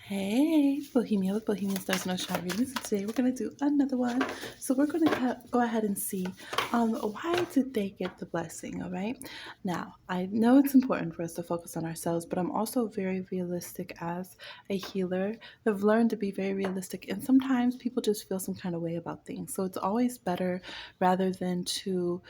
Hey, Bohemia with Bohemian Stars No Shine Readings. And today we're going to do another one. So we're going to go ahead and see why did they get the blessing, all right? Now, I know it's important for us to focus on ourselves, but I'm also very realistic as a healer. I've learned to be very realistic, and sometimes people just feel some kind of way about things. So it's always better rather than to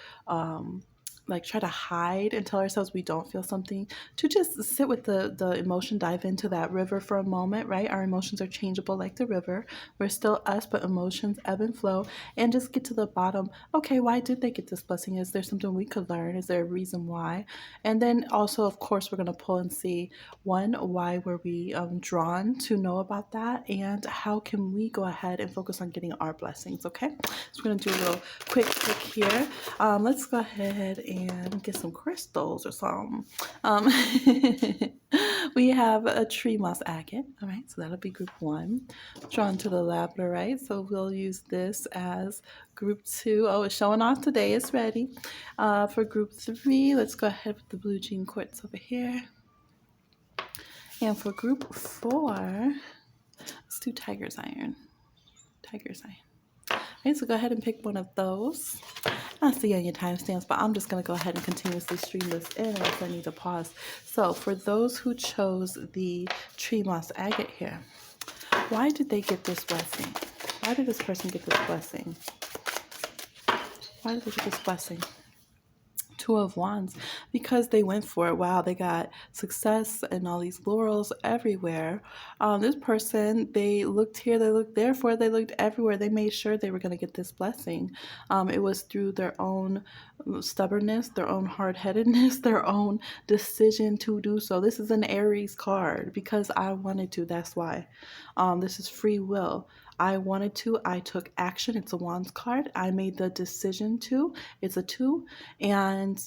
like try to hide and tell ourselves we don't feel something, to just sit with the emotion, dive into that river for a moment, right? Our emotions are changeable like the river. We're still us, but emotions ebb and flow, and just get to the bottom. Okay, why did they get this blessing? Is there something we could learn? Is there a reason why? And then also, of course, we're going to pull and see, one, why were we drawn to know about that, and how can we go ahead and focus on getting our blessings, okay? So we're going to do a little quick here. Let's go ahead and get some crystals or something. We have a tree moss agate. All right, so that'll be group 1. Drawn to the Labradorite, so we'll use this as group 2. Oh, it's showing off today. It's ready. For group 3, let's go ahead with the blue jean quartz over here. And for group 4, let's do tiger's iron. Tiger's iron. Okay, so go ahead and pick one of those. I'll see you on your timestamps, but I'm just going to go ahead and continuously stream this in unless I need to pause. So for those who chose the tree moss agate here, why did they get this blessing? Why did this person get this blessing? Why did they get this blessing? 2 of Wands, because they went for it. Wow, they got success and all these laurels everywhere. This person, they looked here, they looked there for it, they looked everywhere. They made sure they were going to get this blessing. It was through their own stubbornness, their own hard-headedness, their own decision to do so. This is an Aries card because I wanted to. That's why. This is free will. I wanted to, I took action. It's a Wands card. I made the decision to. It's a 2, and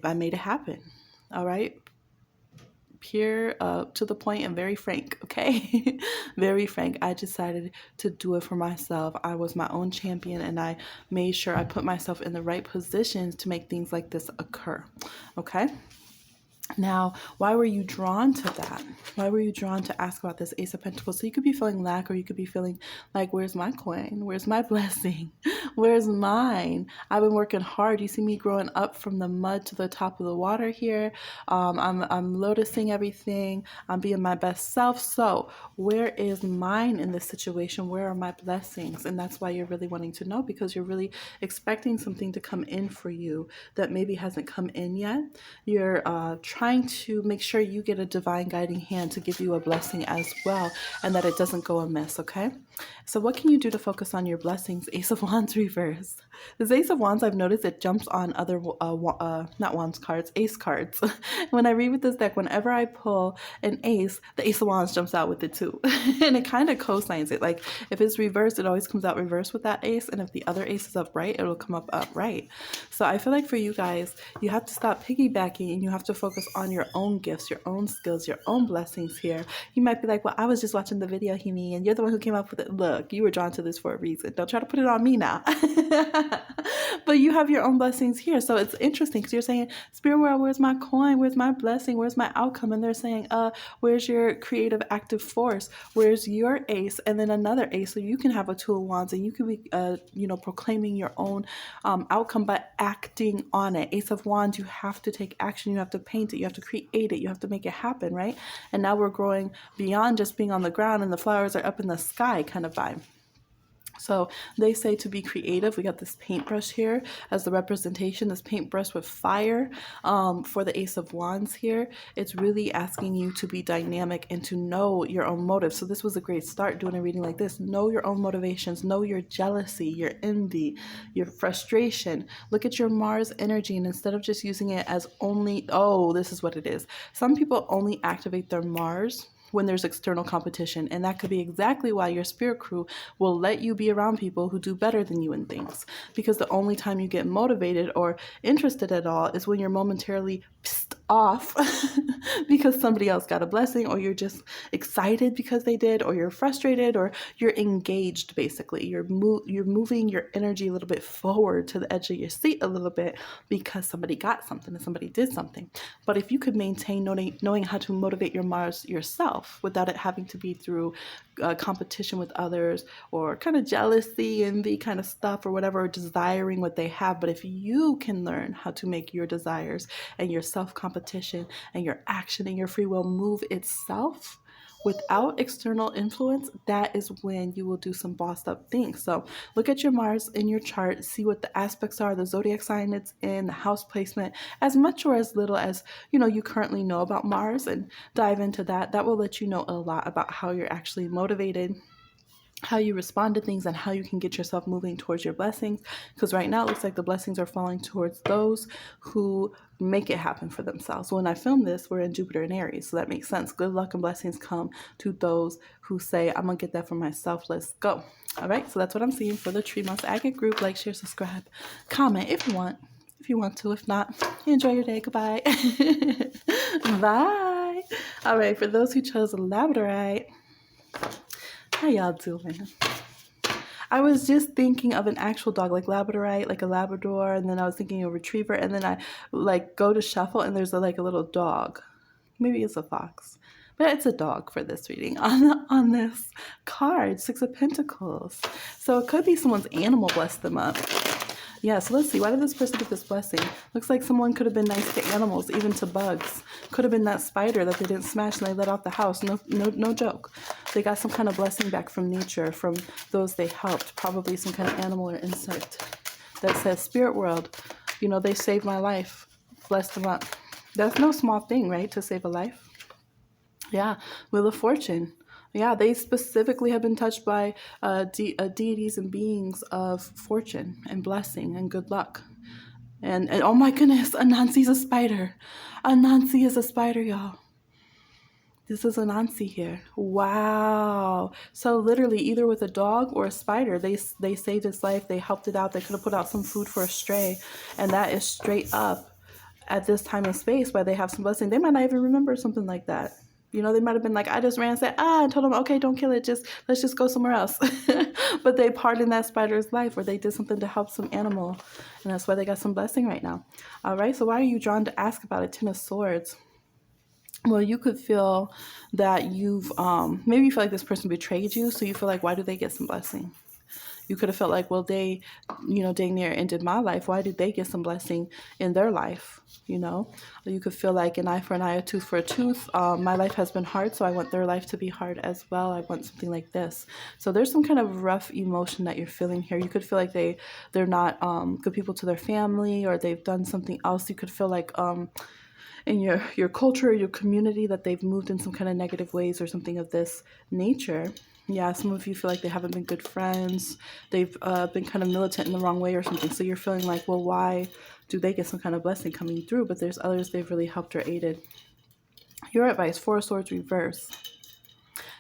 I made it happen. All right. Pure, to the point, and very frank. Okay. Very frank. I decided to do it for myself. I was my own champion, and I made sure I put myself in the right positions to make things like this occur. Okay. Now, why were you drawn to that? Why were you drawn to ask about this Ace of Pentacles? So you could be feeling lack, or you could be feeling like, where's my coin? Where's my blessing? Where's mine? I've been working hard. You see me growing up from the mud to the top of the water here. I'm lotusing everything. I'm being my best self. So where is mine in this situation? Where are my blessings? And that's why you're really wanting to know, because you're really expecting something to come in for you that maybe hasn't come in yet. You're trying to make sure you get a divine guiding hand to give you a blessing as well, and that it doesn't go amiss, okay? So what can you do to focus on your blessings? Ace of Wands reverse. This Ace of Wands, I've noticed it jumps on other, not Wands cards, Ace cards. When I read with this deck, whenever I pull an Ace, the Ace of Wands jumps out with it too. And it kind of co-signs it. Like if it's reversed, it always comes out reversed with that Ace. And if the other Ace is upright, it'll come up upright. So I feel like for you guys, you have to stop piggybacking, and you have to focus on your own gifts, your own skills, your own blessings here. You might be like, well, I was just watching the video, Himi, and you're the one who came up with it. Look, you were drawn to this for a reason. Don't try to put it on me now. But you have your own blessings here. So it's interesting because you're saying, Spirit World, where's my coin? Where's my blessing? Where's my outcome? And they're saying, where's your creative active force? Where's your ace? And then another ace. So you can have a 2 of Wands, and you can be, proclaiming your own outcome by acting on it. Ace of Wands, you have to take action. You have to paint it. You have to create it. You have to make it happen, right? And now we're growing beyond just being on the ground and the flowers are up in the sky kind of vibe. So they say to be creative. We got this paintbrush here as the representation, this paintbrush with fire. For the Ace of Wands here, it's really asking you to be dynamic and to know your own motives. So this was a great start doing a reading like this. Know your own motivations, know your jealousy, your envy, your frustration. Look at your Mars energy, and instead of just using it as only, oh, this is what it is. Some people only activate their Mars when there's external competition. And that could be exactly why your spirit crew will let you be around people who do better than you in things. Because the only time you get motivated or interested at all is when you're momentarily pissed off because somebody else got a blessing, or you're just excited because they did, or you're frustrated, or you're engaged. Basically, you're moving your energy a little bit forward to the edge of your seat a little bit because somebody got something and somebody did something. But if you could maintain knowing how to motivate your Mars yourself without it having to be through competition with others, or kind of jealousy, envy kind of stuff, or whatever, or desiring what they have. But if you can learn how to make your desires and your self-competition and your action and your free will move itself without external influence, that is when you will do some bossed up things. So look at your Mars in your chart, see what the aspects are, the zodiac sign it's in, the house placement, as much or as little as you currently know about Mars, and dive into that. That will let you know a lot about how you're actually motivated, how you respond to things, and how you can get yourself moving towards your blessings. Because right now it looks like the blessings are falling towards those who make it happen for themselves. When I film this, we're in Jupiter and Aries, so that makes sense. Good luck and blessings come to those who say, I'm gonna get that for myself. Let's go. All right, so that's what I'm seeing for the Tree Months Agate group. Like, share, subscribe, comment if you want. If you want to. If not, enjoy your day. Goodbye. Bye. All right, for those who chose Labradorite, how y'all doing? I was just thinking of an actual dog, like Labradorite, like a Labrador, and then I was thinking of a Retriever, and then I go to shuffle, and there's a little dog. Maybe it's a fox, but it's a dog for this reading on this card, Six of Pentacles. So it could be someone's animal blessed them up. Yeah, so let's see. Why did this person get this blessing? Looks like someone could have been nice to animals, even to bugs. Could have been that spider that they didn't smash and they let out the house. No joke. They got some kind of blessing back from nature, from those they helped. Probably some kind of animal or insect that says, Spirit world, they saved my life. Bless them up. That's no small thing, right? To save a life. Yeah, Wheel of Fortune. Yeah, they specifically have been touched by deities and beings of fortune and blessing and good luck. And oh my goodness, Anansi's a spider. Anansi is a spider, y'all. This is Anansi here. Wow. So literally, either with a dog or a spider, they saved its life. They helped it out. They could have put out some food for a stray. And that is straight up at this time and space where they have some blessing. They might not even remember something like that. They might have been like, I just ran and said, and told them, okay, don't kill it. Let's just go somewhere else. But they pardoned that spider's life, or they did something to help some animal. And that's why they got some blessing right now. All right. So why are you drawn to ask about it? Ten of Swords. Well, you could feel that you've, maybe you feel like this person betrayed you. So you feel like, why do they get some blessing? You could have felt like, well, they, dang near ended my life. Why did they get some blessing in their life? Or you could feel like an eye for an eye, a tooth for a tooth. My life has been hard, so I want their life to be hard as well. I want something like this. So there's some kind of rough emotion that you're feeling here. You could feel like they're not good people to their family, or they've done something else. You could feel like in your culture, your community, that they've moved in some kind of negative ways or something of this nature. Yeah, some of you feel like they haven't been good friends. They've been kind of militant in the wrong way or something. So you're feeling like, well, why do they get some kind of blessing coming through? But there's others they've really helped or aided. Your advice, Four of Swords reverse.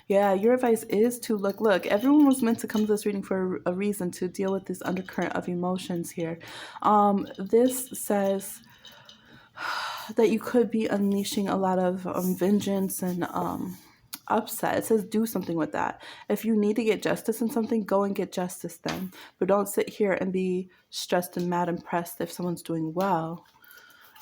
Yeah, your advice is to look. Everyone was meant to come to this reading for a reason, to deal with this undercurrent of emotions here. This says that you could be unleashing a lot of vengeance and upset. It says do something with that. If you need to get justice in something, go and get justice then. But don't sit here and be stressed and mad and pressed if someone's doing well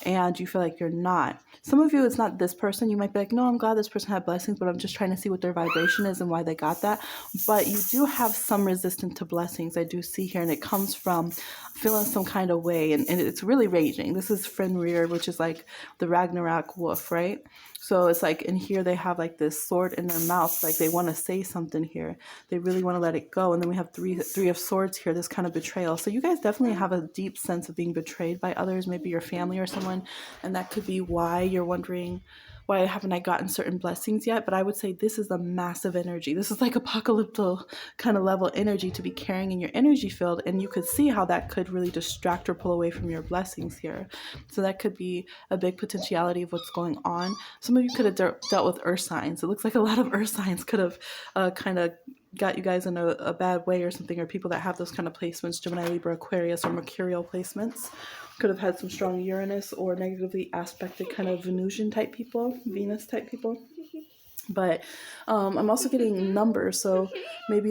and you feel like you're not. Some of you, it's not this person. You might be like, no, I'm glad this person had blessings, but I'm just trying to see what their vibration is and why they got that. But you do have some resistance to blessings, I do see here, and it comes from feeling some kind of way, and it's really raging. This is Fenrir, which is like the Ragnarok wolf, right? So it's like in here they have like this sword in their mouth, like they want to say something here. They really want to let it go. And then we have three of swords here, this kind of betrayal. So you guys definitely have a deep sense of being betrayed by others, maybe your family or someone. And that could be why you're wondering, why haven't I gotten certain blessings yet? But I would say this is a massive energy. This is like apocalyptic kind of level energy to be carrying in your energy field. And you could see how that could really distract or pull away from your blessings here. So that could be a big potentiality of what's going on. Some of you could have dealt with earth signs. It looks like a lot of earth signs could have kind of got you guys in a bad way or something, or people that have those kind of placements, Gemini, Libra, Aquarius, or Mercurial placements, could have had some strong Uranus or negatively aspected kind of Venusian type people, Venus type people. But I'm also getting numbers, so maybe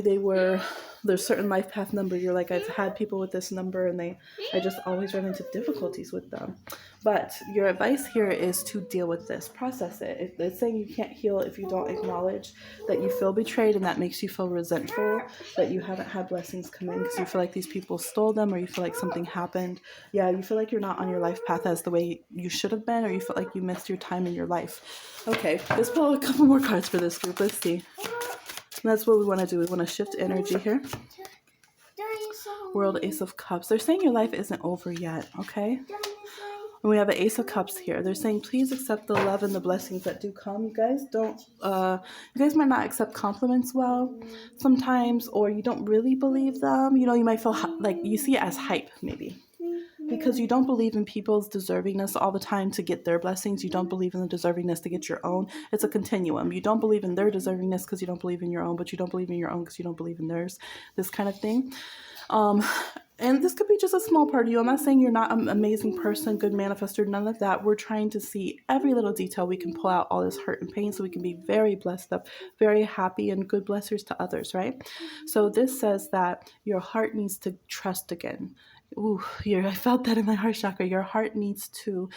there's certain life path number. You're like, I've had people with this number and I just always run into difficulties with them. But your advice here is to deal with this, process it. It's saying you can't heal if you don't acknowledge that you feel betrayed, and that makes you feel resentful that you haven't had blessings come in because you feel like these people stole them, or you feel like something happened. Yeah, you feel like you're not on your life path as the way you should have been, or you feel like you missed your time in your life. Okay, let's pull a couple more cards for this group. Let's see. That's what we want to do. We want to shift energy here. World, Ace of Cups. They're saying your life isn't over yet, okay? And we have an Ace of Cups here. They're saying, please accept the love and the blessings that do come. You guys you guys might not accept compliments well sometimes, or you don't really believe them. You know, you might feel like you see it as hype, maybe. Because you don't believe in people's deservingness all the time to get their blessings. You don't believe in the deservingness to get your own. It's a continuum. You don't believe in their deservingness because you don't believe in your own, but you don't believe in your own because you don't believe in theirs. This kind of thing. And this could be just a small part of you. I'm not saying you're not an amazing person, good manifester, none of that. We're trying to see every little detail we can pull out all this hurt and pain so we can be very blessed up, very happy and good blessers to others, right? So this says that your heart needs to trust again. Ooh, here, I felt that in my heart chakra. Your heart needs to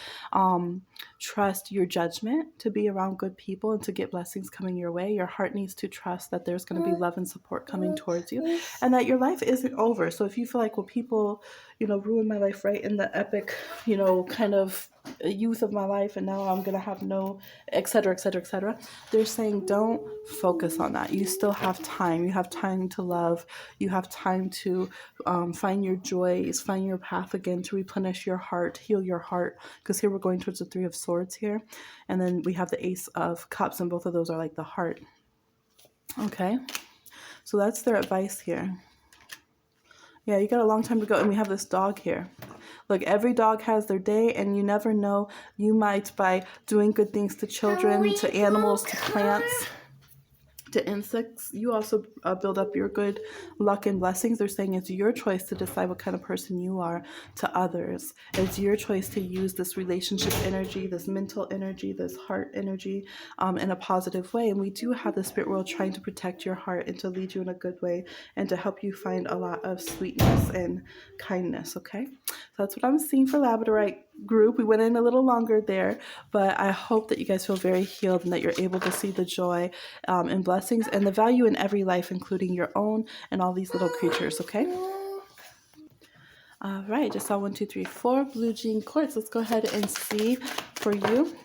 trust your judgment to be around good people and to get blessings coming your way. Your heart needs to trust that there's going to be love and support coming towards you, and that your life isn't over. So if you feel like, well, people, ruined my life right in the epic, kind of youth of my life, and now I'm going to have no, et cetera, et cetera, et cetera. They're saying don't focus on that. You still have time. You have time to love. You have time to find your joys, find your path again, to replenish your heart, heal your heart. Because here we're going towards the Three of Swords here. And then we have the Ace of Cups, and both of those are like the heart. Okay. So that's their advice here. Yeah, you got a long time to go. And we have this dog here. Look, every dog has their day, and you never know. You might, by doing good things to children, to animals, to plants, to insects, you also build up your good luck and blessings. They're saying it's your choice to decide what kind of person you are to others. It's your choice to use this relationship energy, this mental energy, this heart energy in a positive way. And we do have the spirit world trying to protect your heart and to lead you in a good way and to help you find a lot of sweetness and kindness, okay? So that's what I'm seeing for Labradorite group. We went in a little longer there, but I hope that you guys feel very healed and that you're able to see the joy and blessings and the value in every life, including your own and all these little creatures, okay? All right, just saw 1, 2, 3, 4 blue jean quartz. Let's go ahead and see for you.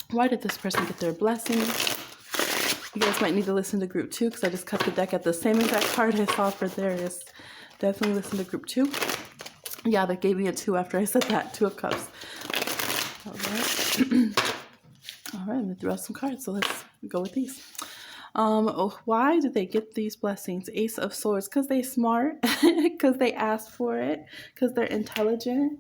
Why did this person get their blessings? You guys might need to listen to group 2 because I just cut the deck at the same exact card I saw for theirs. Definitely listen to group 2. Yeah, that gave me a 2 after I said that. 2 of Cups. All right. All right, I'm going to throw out some cards, so let's go with these. Why did they get these blessings? Ace of Swords. Because they're smart. Because they asked for it. Because they're intelligent.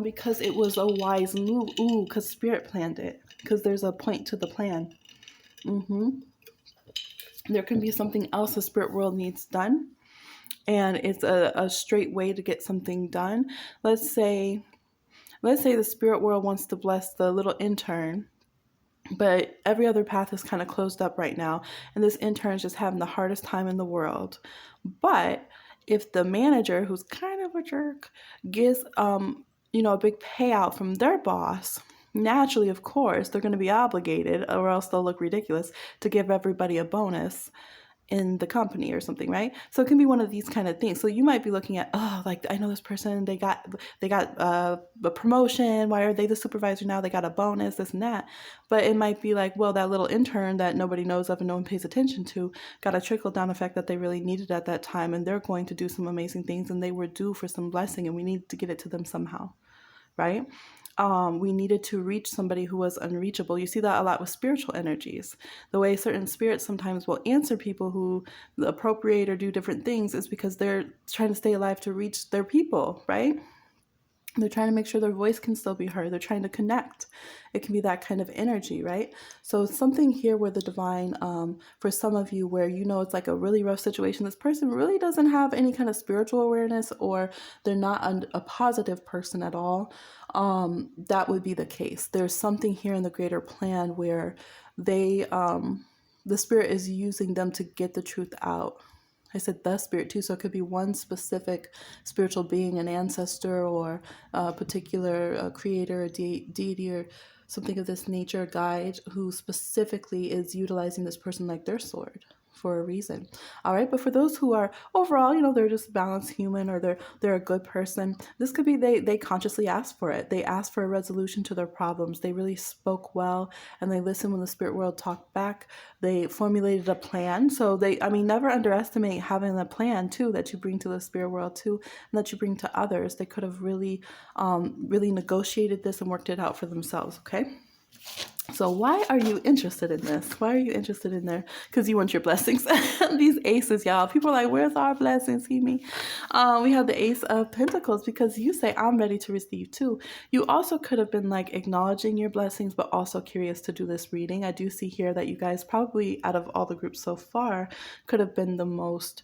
Because it was a wise move. Ooh, because Spirit planned it. Because there's a point to the plan. There can be something else the spirit world needs done. And it's a straight way to get something done. Let's say the spirit world wants to bless the little intern, but every other path is kind of closed up right now, and this intern is just having the hardest time in the world. But if the manager, who's kind of a jerk, gives a big payout from their boss, naturally, of course, they're going to be obligated, or else they'll look ridiculous, to give everybody a bonus in the company or something, right? So it can be one of these kind of things. So you might be looking at, like, I know this person, they got a promotion. Why are they the supervisor now? They got a bonus, this and that. But it might be like, well, that little intern that nobody knows of and no one pays attention to got a trickle down effect that they really needed at that time, and they're going to do some amazing things, and they were due for some blessing, and we need to get it to them somehow, right? We needed to reach somebody who was unreachable. You see that a lot with spiritual energies. The way certain spirits sometimes will answer people who appropriate or do different things is because they're trying to stay alive to reach their people, right? They're trying to make sure their voice can still be heard. They're trying to connect. It can be that kind of energy, right? So something here where the divine, for some of you, where you know it's like a really rough situation, this person really doesn't have any kind of spiritual awareness, or they're not a positive person at all. That would be the case. There's something here in the greater plan where they, the spirit is using them to get the truth out. I said the spirit too, so it could be one specific spiritual being, an ancestor, or a particular creator, deity, or something of this nature, guide, who specifically is utilizing this person like their sword for a reason. All right, but for those who are overall, they're just a balanced human, or they're a good person, this could be they consciously asked for it. They asked for a resolution to their problems. They really spoke well, and they listened when the spirit world talked back. They formulated a plan. So never underestimate having a plan too, that you bring to the spirit world too, and that you bring to others. They could have really negotiated this and worked it out for themselves. Okay. So why are you interested in this? Why are you interested in there? Because you want your blessings. These aces, y'all. People are like, where's our blessings, Himi? We have the Ace of Pentacles, because you say, I'm ready to receive too. You also could have been like acknowledging your blessings, but also curious to do this reading. I do see here that you guys probably, out of all the groups so far, could have been the most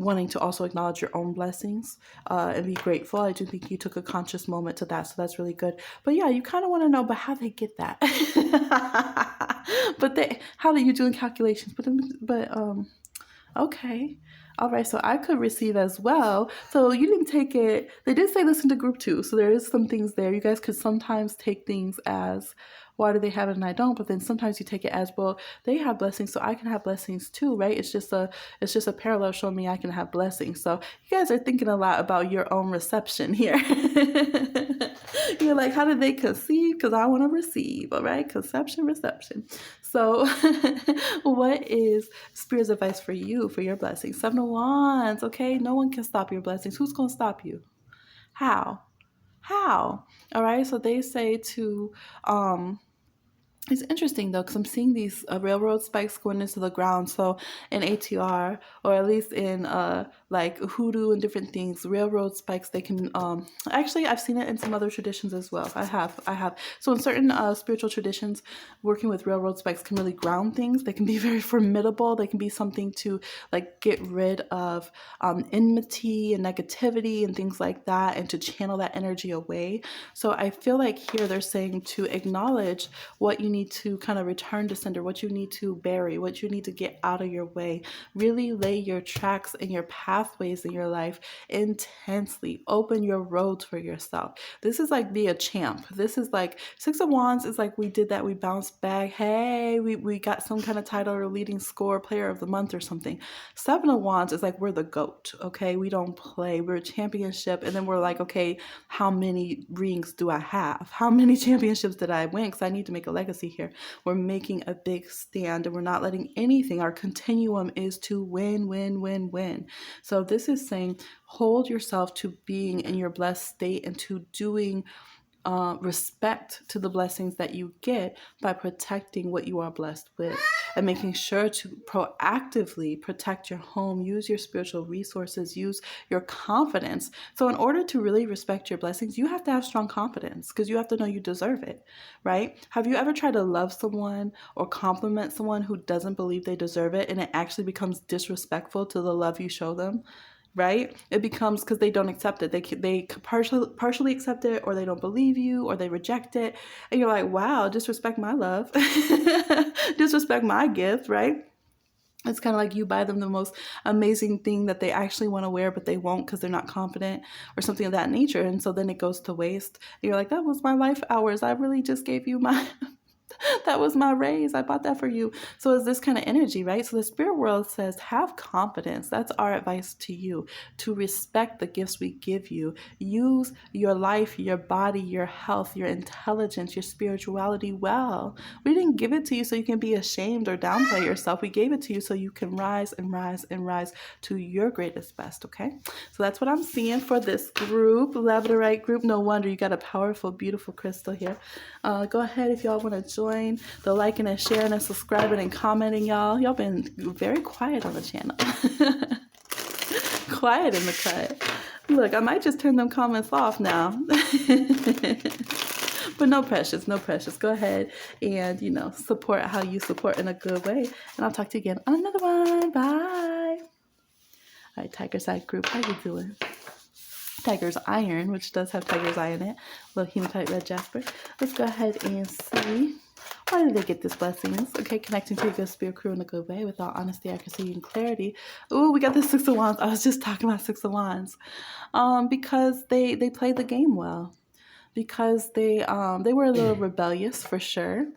wanting to also acknowledge your own blessings and be grateful. I do think you took a conscious moment to that, so that's really good. But yeah, you kind of want to know, but how they get that? How are you doing calculations? But okay. All right, so I could receive as well. So you didn't take it. They did say listen to group 2, so there is some things there. You guys could sometimes take things as, why do they have it and I don't? But then sometimes you take it as, well, they have blessings, so I can have blessings too, right? It's just a parallel showing me I can have blessings. So you guys are thinking a lot about your own reception here. You're like, how did they conceive? Because I want to receive, all right? Conception, reception. So what is Spirit's advice for you, for your blessings? 7 of Wands, okay? No one can stop your blessings. Who's going to stop you? How? All right, so they say to it's interesting though, because I'm seeing these railroad spikes going into the ground. So in ATR, or at least in like hoodoo and different things, railroad spikes, they can actually, I've seen it in some other traditions as well. I have. So in certain spiritual traditions, working with railroad spikes can really ground things. They can be very formidable. They can be something to like get rid of enmity and negativity and things like that, and to channel that energy away. So I feel like here they're saying to acknowledge what you need to kind of return to sender, what you need to bury, what you need to get out of your way. Really lay your tracks and your pathways in your life intensely. Open your roads for yourself. This is like be a champ. This is like 6 of Wands is like we did that, we bounced back. Hey, we got some kind of title or leading score, player of the month or something. 7 of Wands is like we're the GOAT. Okay, we don't play. We're a championship, and then we're like, okay, how many rings do I have? How many championships did I win? Because I need to make a legacy here. We're making a big stand, and we're not letting anything. Our continuum is to win, win, win, win. So this is saying hold yourself to being in your blessed state and to doing respect to the blessings that you get by protecting what you are blessed with, and making sure to proactively protect your home, use your spiritual resources, use your confidence. So in order to really respect your blessings, you have to have strong confidence, because you have to know you deserve it, right? Have you ever tried to love someone or compliment someone who doesn't believe they deserve it, and it actually becomes disrespectful to the love you show them? Right? It becomes because they don't accept it. They partially accept it, or they don't believe you, or they reject it. And you're like, wow, disrespect my love. Disrespect my gift, right? It's kind of like you buy them the most amazing thing that they actually want to wear, but they won't because they're not confident, or something of that nature. And so then it goes to waste. And you're like, that was my life hours. I really just gave you my... that was my raise. I bought that for you. So it's this kind of energy, right? So the spirit world says, have confidence. That's our advice to you, to respect the gifts we give you. Use your life, your body, your health, your intelligence, your spirituality well. We didn't give it to you so you can be ashamed or downplay yourself. We gave it to you so you can rise and rise and rise to your greatest best, okay? So that's what I'm seeing for this group, Labradorite group. No wonder you got a powerful, beautiful crystal here. Go ahead if y'all want to join the liking and sharing and subscribing and commenting, y'all. Y'all been very quiet on the channel. Quiet in the cut. Look, I might just turn them comments off now. But no precious, no precious. Go ahead and, support how you support in a good way. And I'll talk to you again on another one. Bye. All right, Tiger Side group, how you doing? Tiger's Iron, which does have Tiger's Eye in it. Little hematite red jasper. Let's go ahead and see. Why did they get these blessings? Okay, connecting to your good spirit crew in a good way with all honesty, accuracy, and clarity. Ooh, we got the Six of Wands. I was just talking about Six of Wands. Because they played the game well. Because they were a little rebellious for sure.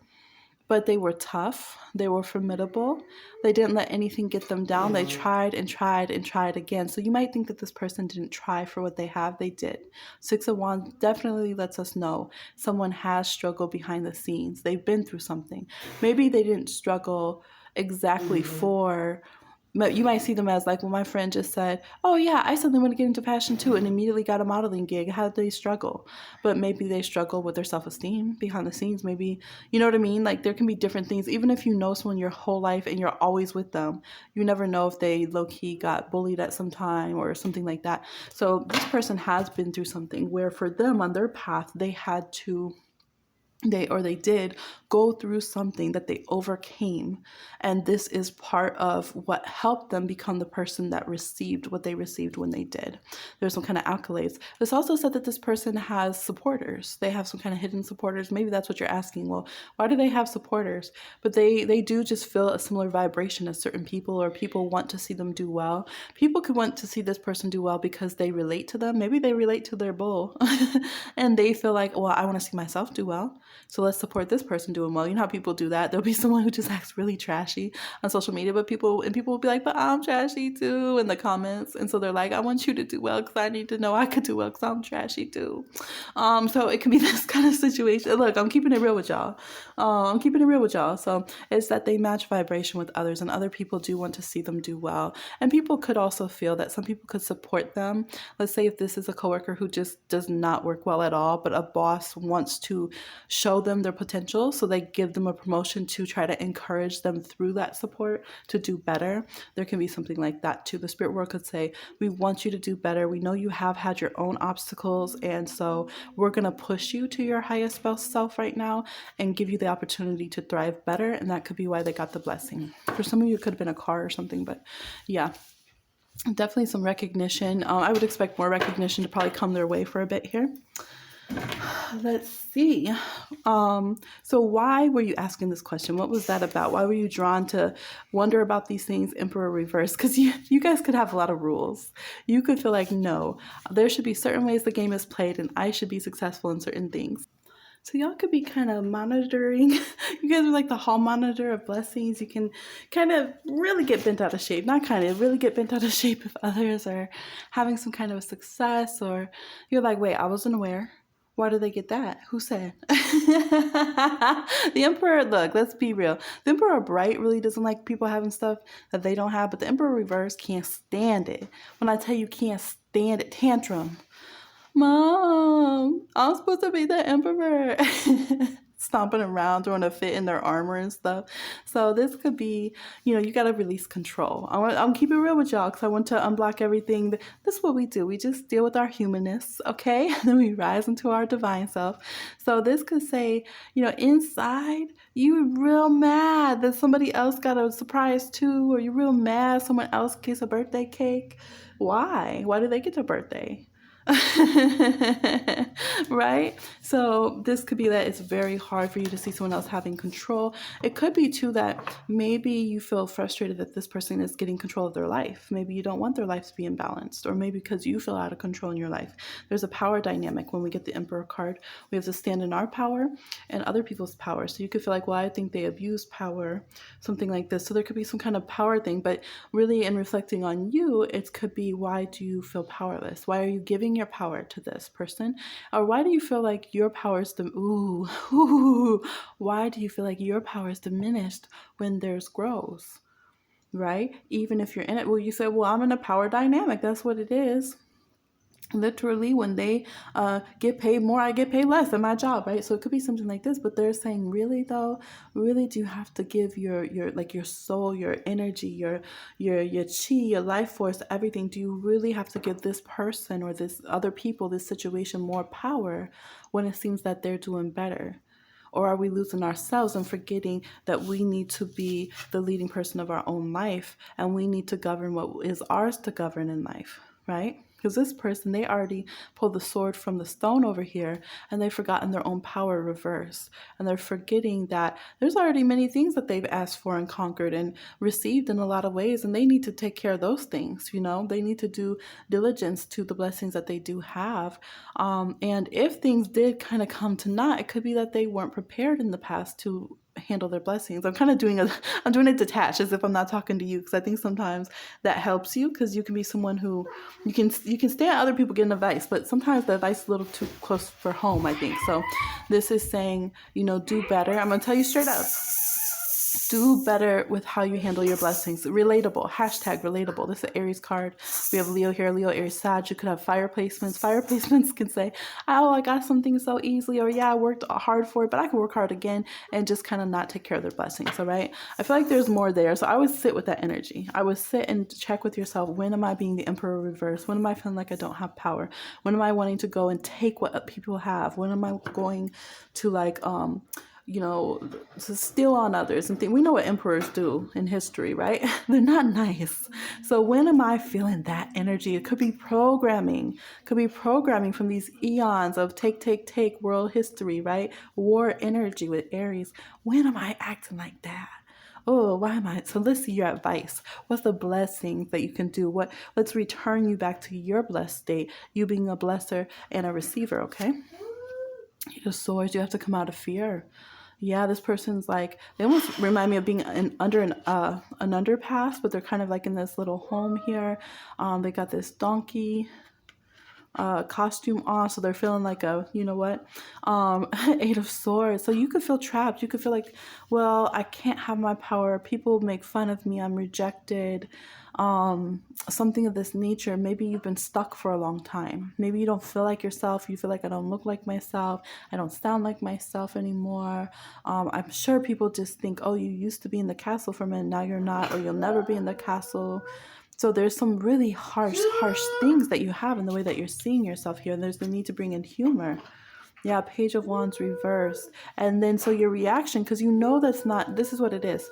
But they were tough. They were formidable. They didn't let anything get them down. They tried and tried and tried again. So you might think that this person didn't try for what they have. They did. Six of Wands definitely lets us know someone has struggled behind the scenes. They've been through something. Maybe they didn't struggle exactly for... But you might see them as like, well, my friend just said, oh yeah, I suddenly want to get into fashion too, and immediately got a modeling gig. How did they struggle? But maybe they struggle with their self-esteem behind the scenes. Maybe, you know what I mean? Like there can be different things. Even if you know someone your whole life and you're always with them, you never know if they low-key got bullied at some time or something like that. So this person has been through something where for them on their path, they had to... they did go through something that they overcame, and this is part of what helped them become the person that received what they received when they did. There's some kind of accolades. This also said that this person has supporters. They have some kind of hidden supporters. Maybe that's what you're asking. Well, why do they have supporters? But they do just feel a similar vibration as certain people, or people want to see them do well. People could want to see this person do well because they relate to them. Maybe they relate to their bull and they feel like, well, I want to see myself do well. So let's support this person doing well. You know how people do that. There'll be someone who just acts really trashy on social media, but people will be like, but I'm trashy too in the comments. And so they're like, I want you to do well because I need to know I could do well because I'm trashy too. So it can be this kind of situation. Look, I'm keeping it real with y'all. So it's that they match vibration with others, and other people do want to see them do well. And people could also feel that some people could support them. Let's say if this is a coworker who just does not work well at all, but a boss wants to show them their potential, so they give them a promotion to try to encourage them through that support to do better. There can be something like that too. The spirit world could say, we want you to do better. We know you have had your own obstacles, and so we're going to push you to your highest self right now and give you the opportunity to thrive better. And that could be why they got the blessing. For some of you, it could have been a car or something, but yeah, definitely some recognition. I would expect more recognition to probably come their way for a bit here. Let's see. So why were you asking this question? What was that about? Why were you drawn to wonder about these things, Emperor reverse? Because you guys could have a lot of rules. You could feel like, no, there should be certain ways the game is played and I should be successful in certain things. So y'all could be kind of monitoring. You guys are like the hall monitor of blessings. You can kind of really get bent out of shape. Not kind of, really get bent out of shape if others are having some kind of success, or you're like, wait, I wasn't aware. Why did they get that? Who said? The Emperor, look, let's be real. The Emperor Bright really doesn't like people having stuff that they don't have, but the Emperor Reverse can't stand it. When I tell you can't stand it, tantrum. Mom, I'm supposed to be the Emperor. Stomping around, throwing a fit in their armor and stuff. So this could be, you got to release control. I'm keeping it real with y'all because I want to unblock everything. This is what we do. We just deal with our humanness, okay? And then we rise into our divine self. So this could say, inside, you're real mad that somebody else got a surprise too, or you're real mad someone else gets a birthday cake. Why? Why did they get a birthday? Right? So this could be that it's very hard for you to see someone else having control. It could be too that maybe you feel frustrated that this person is getting control of their life. Maybe you don't want their life to be imbalanced, or maybe because you feel out of control in your life. There's a power dynamic when we get the Emperor card. We have to stand in our power and other people's power. So you could feel like, well, I think they abuse power, something like this. So there could be some kind of power thing, but really in reflecting on you, it could be, why do you feel powerless? Why are you giving your power to this person? Or why do you feel like your power is why do you feel like your power is diminished when there's growth, right? Even if you're in it, well, you say, well, I'm in a power dynamic. That's what it is. Literally, when they get paid more, I get paid less at my job, right? So it could be something like this, but they're saying, really though, really do you have to give your like your soul, your energy, your chi, your life force, everything? Do you really have to give this person or this other people, this situation more power when it seems that they're doing better? Or are we losing ourselves and forgetting that we need to be the leading person of our own life, and we need to govern what is ours to govern in life, right? Because this person, they already pulled the sword from the stone over here, and they've forgotten their own power reverse. And they're forgetting that there's already many things that they've asked for and conquered and received in a lot of ways, and they need to take care of those things. They need to do diligence to the blessings that they do have. And if things did kind of come to naught, it could be that they weren't prepared in the past to handle their blessings. I'm kind of I'm doing it detached, as if I'm not talking to you, because I think sometimes that helps you, because you can be someone who you can stand other people getting advice, but sometimes the advice is a little too close for home, I think. So this is saying, do better. I'm going to tell you straight up. Do better with how you handle your blessings. Relatable. Hashtag relatable. This is an Aries card. We have Leo here. Leo, Aries, Sag. You could have fire placements. Fire placements can say, oh, I got something so easily. Or yeah, I worked hard for it, but I can work hard again, and just kind of not take care of their blessings. All right. I feel like there's more there. So I would sit with that energy. I would sit and check with yourself. When am I being the emperor reverse? When am I feeling like I don't have power? When am I wanting to go and take what people have? When am I going to to steal on others and think? We know what emperors do in history, right? They're not nice. So when am I feeling that energy? It could be programming from these eons of take world history, right? War energy with Aries. When am I acting like that? Oh, why am I? So let's see your advice. What's the blessings that you can do? Let's return you back to your blessed state, you being a blesser and a receiver, okay? Your swords, you have to come out of fear. Yeah, this person's like, they almost remind me of being under an underpass, but they're kind of like in this little home here. They got this donkey costume on, so they're feeling like Eight of Swords. So you could feel trapped. You could feel like, well, I can't have my power. People make fun of me. I'm rejected. Something of this nature. Maybe you've been stuck for a long time. Maybe you don't feel like yourself. You feel like, I don't look like myself. I don't sound like myself anymore. I'm sure people just think, oh, you used to be in the castle for a minute, now you're not, or you'll never be in the castle. So there's some really harsh things that you have in the way that you're seeing yourself here. And there's the need to bring in humor. Yeah, Page of Wands reversed. And then so your reaction, because this is what it is.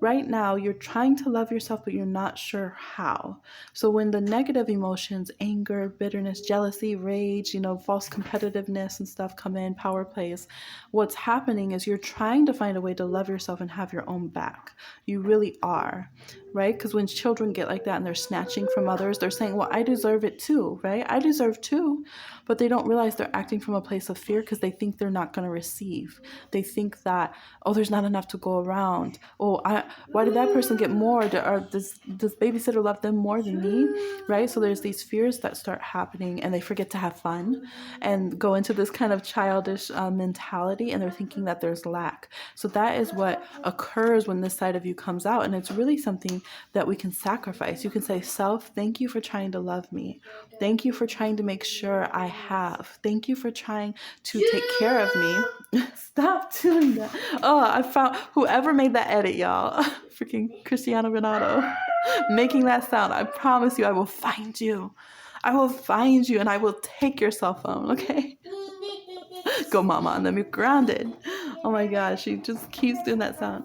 Right now, you're trying to love yourself, but you're not sure how. So when the negative emotions, anger, bitterness, jealousy, rage, false competitiveness and stuff come in, power plays, what's happening is you're trying to find a way to love yourself and have your own back. You really are, right? Because when children get like that and they're snatching from others, they're saying, well, I deserve it too, right? I deserve too. But they don't realize they're acting from a place of fear, because they think they're not going to receive. They think that, oh, there's not enough to go around. Oh, why did that person get more? Or does babysitter love them more than me, right? So there's these fears that start happening, and they forget to have fun and go into this kind of childish mentality, and they're thinking that there's lack. So that is what occurs when this side of you comes out, and it's really something that we can sacrifice. You can say, self, thank you for trying to love me. Thank you for trying to make sure I have. Thank you for trying to take care of me. Stop doing that. Oh, I found whoever made that edit, y'all. Freaking Cristiano Ronaldo making that sound. I promise you, I will find you. I will find you, and I will take your cell phone, okay? Go, mama, and then be grounded. Oh my gosh, she just keeps doing that sound.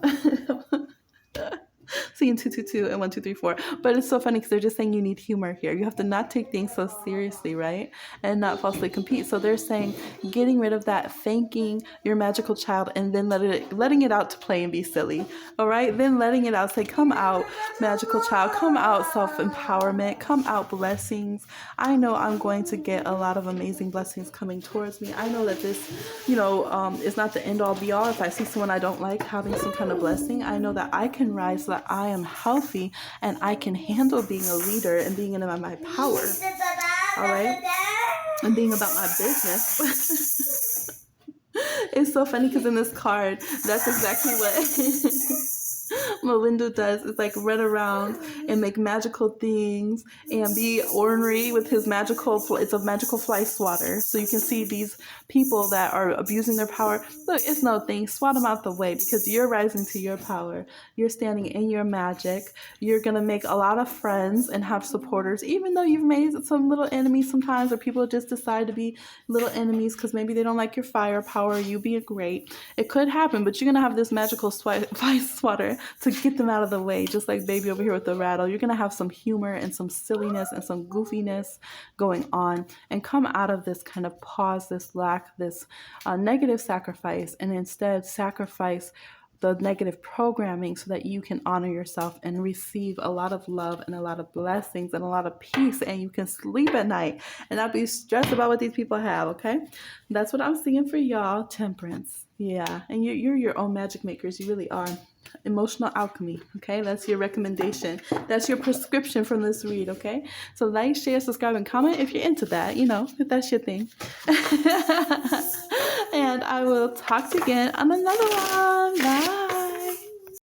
Seeing 222 and 1234. But it's so funny because they're just saying you need humor here. You have to not take things so seriously, right? And not falsely compete. So they're saying getting rid of that, thanking your magical child, and then letting it out to play and be silly. All right? Then letting it out. Say, come out, magical child. Come out, self-empowerment. Come out, blessings. I know I'm going to get a lot of amazing blessings coming towards me. I know that this, is not the end all be all. If I see someone I don't like having some kind of blessing, I know that I can rise, so that I am healthy and I can handle being a leader and being in my power. All right? And being about my business. It's so funny because in this card, that's exactly what Melinda does is like run around and make magical things and be ornery with his it's a magical fly swatter. So you can see these people that are abusing their power. Look, it's no thing. Swat them out the way because you're rising to your power. You're standing in your magic. You're going to make a lot of friends and have supporters, even though you've made some little enemies sometimes, or people just decide to be little enemies because maybe they don't like your firepower, you being great. It could happen, but you're going to have this magical fly swatter to get them out of the way, just like baby over here with the rattle. You're going to have some humor and some silliness and some goofiness going on and come out of this kind of pause, this lack, this negative sacrifice, and instead sacrifice the negative programming so that you can honor yourself and receive a lot of love and a lot of blessings and a lot of peace, and you can sleep at night and not be stressed about what these people have. Okay, that's what I'm seeing for y'all. Temperance. Yeah, and you're your own magic makers. You really are. Emotional alchemy. Okay, that's your recommendation. That's your prescription from this read. Okay, so like, share, subscribe, and comment if you're into that, if that's your thing. And I will talk to you again on another one. Bye.